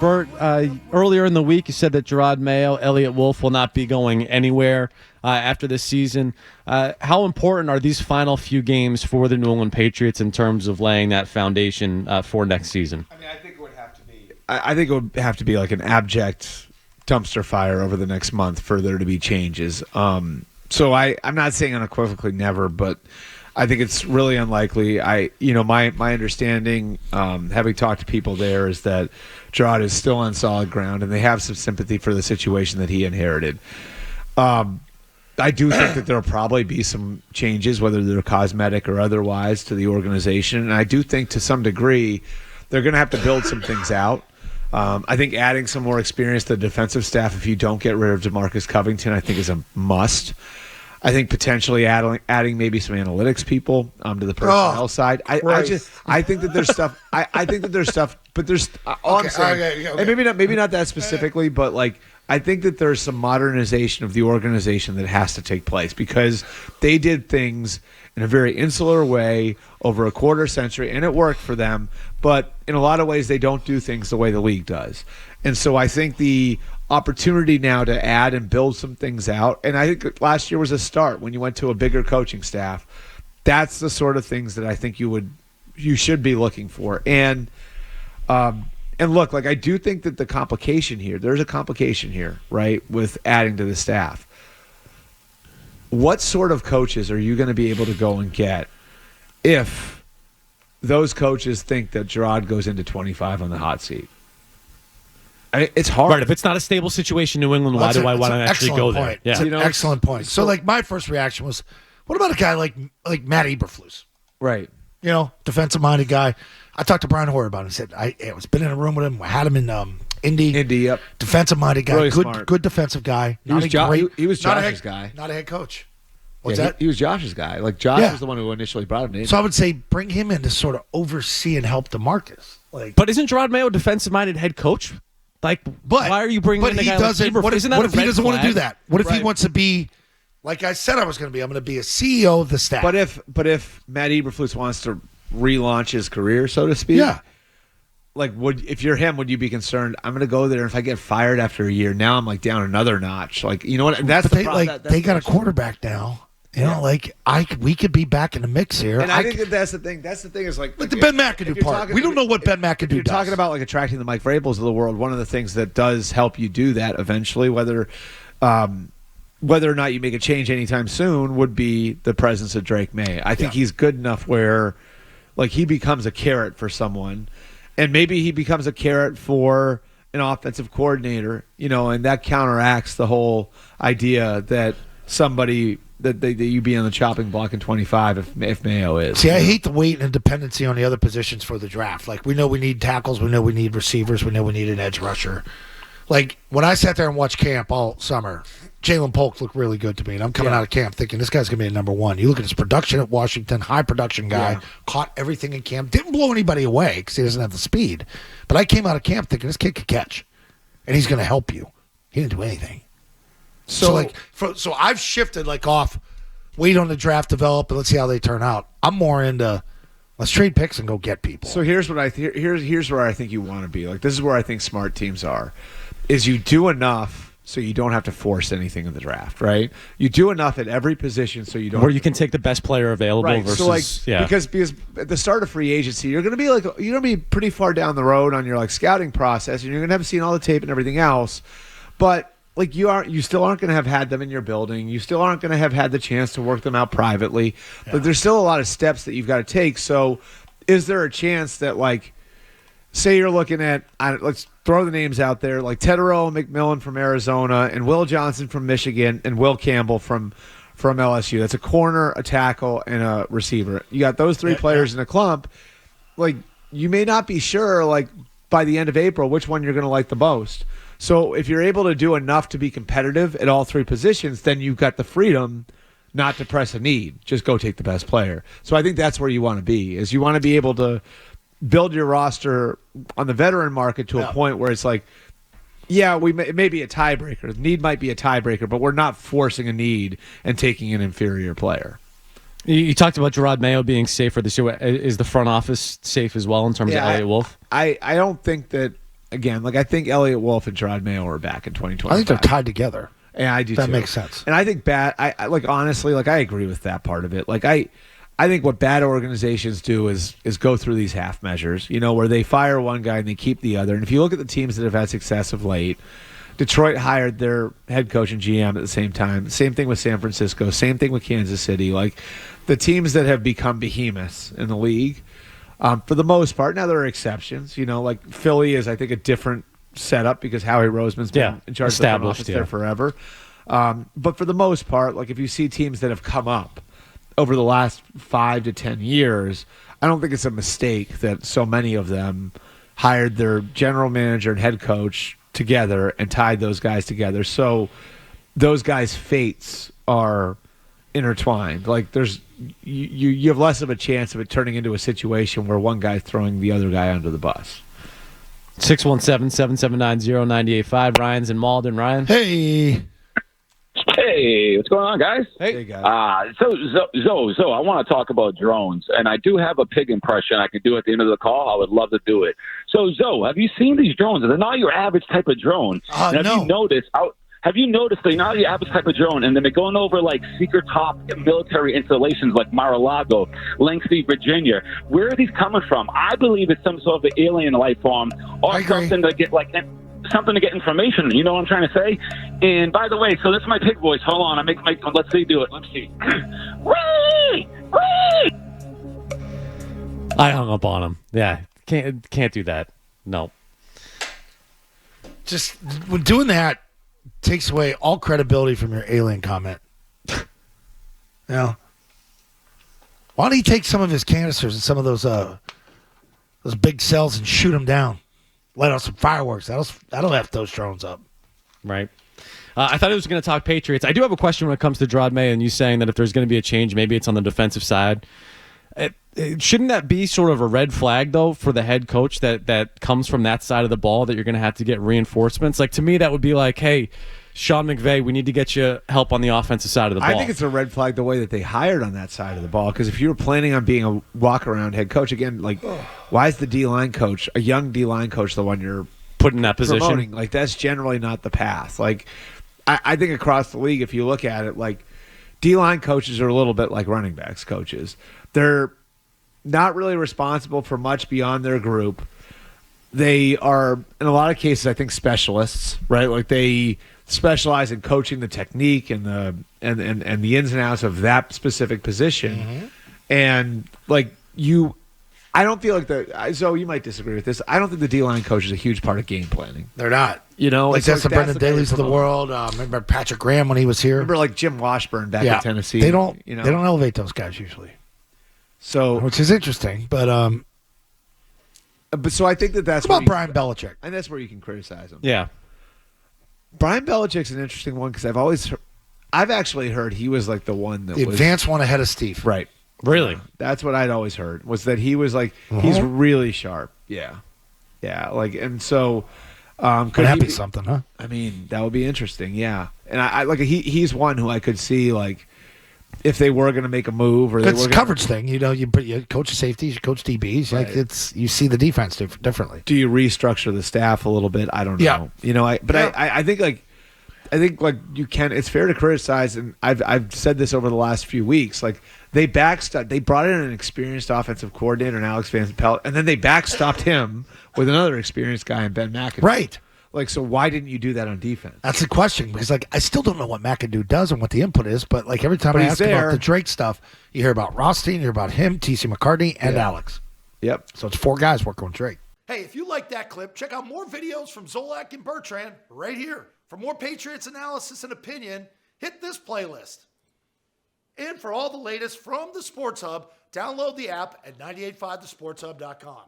Bert, earlier in the week, you said that Jerod Mayo, Elliot Wolf will not be going anywhere after this season. How important are these final few games for the New England Patriots in terms of laying that foundation for next season? I mean, I think it would have to be. I think it would have to be like an abject dumpster fire over the next month for there to be changes. So I'm not saying unequivocally never, but I think it's really unlikely. My understanding, having talked to people there, is that Jerod is still on solid ground, and they have some sympathy for the situation that he inherited. I do think that there will probably be some changes, whether they're cosmetic or otherwise, to the organization. And I do think to some degree they're going to have to build some things out. I think adding some more experience to the defensive staff, if you don't get rid of DeMarcus Covington, I think is a must. I think potentially adding maybe some analytics people to the personnel side. I think that there's stuff. I think that there's stuff, but there's all I'm saying, and maybe not that specifically, but like I think that there's some modernization of the organization that has to take place because they did things in a very insular way over a quarter century, and it worked for them. But in a lot of ways, they don't do things the way the league does, and so I think the opportunity now to add and build some things out. And I think last year was a start when you went to a bigger coaching staff. That's the sort of things that I think you should be looking for. And look, like I do think that there's a complication here, right, with adding to the staff. What sort of coaches are you going to be able to go and get if those coaches think that Jerod goes into 25 on the hot seat? It's hard. Right, if it's not a stable situation in New England, why do I want to actually go there? Yeah. It's an excellent point. So, like, my first reaction was, what about a guy like Matt Eberflus? Right. Defensive-minded guy. I talked to Brian Hoyer about it. He said, I was been in a room with him. I had him in Indy. Yep. Defensive-minded guy. Really good defensive guy. He was Josh's guy. Not a head coach. What's that? He was Josh's guy. Like, Josh was the one who initially brought him in. So I would say bring him in to sort of oversee and help DeMarcus. But isn't Jerod Mayo a defensive-minded head coach? Why are you bringing in a guy like Eberflus? What if he doesn't want to do that? What if he wants to be, like I said I was going to be, I'm going to be a CEO of the staff. But if Matt Eberflus wants to relaunch his career, so to speak, like if you're him, would you be concerned? I'm going to go there, and if I get fired after a year, now I'm like down another notch. Like, you know what? That's the problem. They got a quarterback now. We could be back in the mix here. And I think that's the thing. That's the thing is like the Ben McAdoo part. We don't know what Ben McAdoo does. You're talking about like attracting the Mike Vrabels of the world. One of the things that does help you do that eventually, whether or not you make a change anytime soon, would be the presence of Drake May. I think he's good enough where like he becomes a carrot for someone, and maybe he becomes a carrot for an offensive coordinator, and that counteracts the whole idea that somebody that you be on the chopping block in 25 if Mayo is. See, I hate the weight and dependency on the other positions for the draft. Like, we know we need tackles, we know we need receivers, we know we need an edge rusher. Like, when I sat there and watched camp all summer, Jalen Polk looked really good to me, and I'm coming out of camp thinking this guy's going to be a number one. You look at his production at Washington, high production guy, caught everything in camp, didn't blow anybody away because he doesn't have the speed. But I came out of camp thinking this kid could catch, and he's going to help you. He didn't do anything. So I've shifted off, wait on the draft develop, and let's see how they turn out. I'm more into let's trade picks and go get people. So here's where I think you want to be. Like, this is where I think smart teams are, is you do enough so you don't have to force anything in the draft, right? You do enough at every position so you don't. Where you can take the best player available versus because at the start of free agency, you're going to be pretty far down the road on your scouting process, and you're going to have seen all the tape and everything else, but. Like you still aren't going to have had them in your building. You still aren't going to have had the chance to work them out privately. Yeah. But there's still a lot of steps that you've got to take. So is there a chance that, say you're looking at, let's throw the names out there, like Tedero McMillan from Arizona and Will Johnson from Michigan and Will Campbell from LSU. That's a corner, a tackle, and a receiver. You got those three players in a clump. Like, you may not be sure, by the end of April, which one you're going to like the most. So if you're able to do enough to be competitive at all three positions, then you've got the freedom not to press a need. Just go take the best player. So I think that's where you want to be, is you want to be able to build your roster on the veteran market to a point where it's like, it may be a tiebreaker. The need might be a tiebreaker, but we're not forcing a need and taking an inferior player. You talked about Jerod Mayo being safer this year. Is the front office safe as well in terms of Elliot Wolf? I don't think that again, like I think Elliot Wolf and Jerod Mayo are back in 2020. I think they're tied together. Yeah, I do. That too. makes sense. And I think I like honestly, like I agree with that part of it. Like I think what bad organizations do is go through these half measures, where they fire one guy and they keep the other. And if you look at the teams that have had success of late, Detroit hired their head coach and GM at the same time. Same thing with San Francisco. Same thing with Kansas City. Like the teams that have become behemoths in the league, for the most part. Now there are exceptions. Like Philly is, I think, a different setup because Howie Roseman's been in charge of the front office there forever. But for the most part, like if you see teams that have come up over the last 5 to 10 years, I don't think it's a mistake that so many of them hired their general manager and head coach together and tied those guys together. So those guys' fates are intertwined. Like there's you have less of a chance of it turning into a situation where one guy's throwing the other guy under the bus. 617-779-0985. Ryan's in Malden. Ryan. Hey. Hey, what's going on, guys? Hey guys. So, I want to talk about drones, and I do have a pig impression I can do at the end of the call. I would love to do it. So, have you seen these drones? They're not your average type of drone. No. Have you noticed they're not your average type of drone, and then they're going over like secret top military installations like Mar-a-Lago, Langston, Virginia? Where are these coming from? I believe it's some sort of alien life form or something to get something to get information. You know what I'm trying to say? And by the way, so this is my pig voice. Hold on, let's see, do it. Let's see. Whee! Whee! I hung up on him. Yeah, can't do that. No. Just when doing that takes away all credibility from your alien comment. Why don't he take some of his canisters and some of those big cells and shoot them down? Let out some fireworks. That'll have those drones up. Right. I thought he was going to talk Patriots. I do have a question when it comes to Jerod Mayo and you saying that if there's going to be a change, maybe it's on the defensive side. Shouldn't that be sort of a red flag, though, for the head coach that comes from that side of the ball that you're going to have to get reinforcements? Like, to me, that would be like, hey, Sean McVay, we need to get you help on the offensive side of the ball. I think it's a red flag the way that they hired on that side of the ball, because if you were planning on being a walk-around head coach, again, like, why is the D-line coach, a young D-line coach, the one you're put in that position? Promoting? Like, that's generally not the path. Like, I think across the league, if you look at it, like, D-line coaches are a little bit like running backs coaches. They're not really responsible for much beyond their group. They are, in a lot of cases, I think, specialists, right? Like, they specialize in coaching the technique and the ins and outs of that specific position. Mm-hmm. And like I don't feel like so you might disagree with this. I don't think the D-line coach is a huge part of game planning. They're not. Like that's the Brendan Daly's of the world. Remember Patrick Graham when he was here? Remember like Jim Washburn back in Tennessee? They don't elevate those guys usually. So which is interesting, but so I think that's what about Brian Belichick? And that's where you can criticize him. Yeah. Brian Belichick's an interesting one because I've actually heard he was like the one that the advanced one ahead of Steve. Right. Really? That's what I'd always heard, was that he was like, he's really sharp. Yeah. Yeah. Like, and so could that be something, huh? I mean, that would be interesting. Yeah. And I like, he's one who I could see, like, if they were going to make a move, or it's a coverage thing, you coach safeties, you coach DBs, right. Like you see the defense differently. Do you restructure the staff a little bit? I don't know. Yeah. I think you can. It's fair to criticize, and I've said this over the last few weeks. Like they brought in an experienced offensive coordinator, and Alex Van Pelt, and then they backstopped him with another experienced guy in Ben McAdoo. Right. Like, so why didn't you do that on defense? That's the question, because like I still don't know what McAdoo does and what the input is, but like every time I ask about the Drake stuff, you hear about Rothstein, you hear about him, T.C. McCartney, and Alex. Yep. So it's 4 guys working with Drake. Hey, if you like that clip, check out more videos from Zolak and Bertrand right here. For more Patriots analysis and opinion, hit this playlist. And for all the latest from the Sports Hub, download the app at 985thesportshub.com.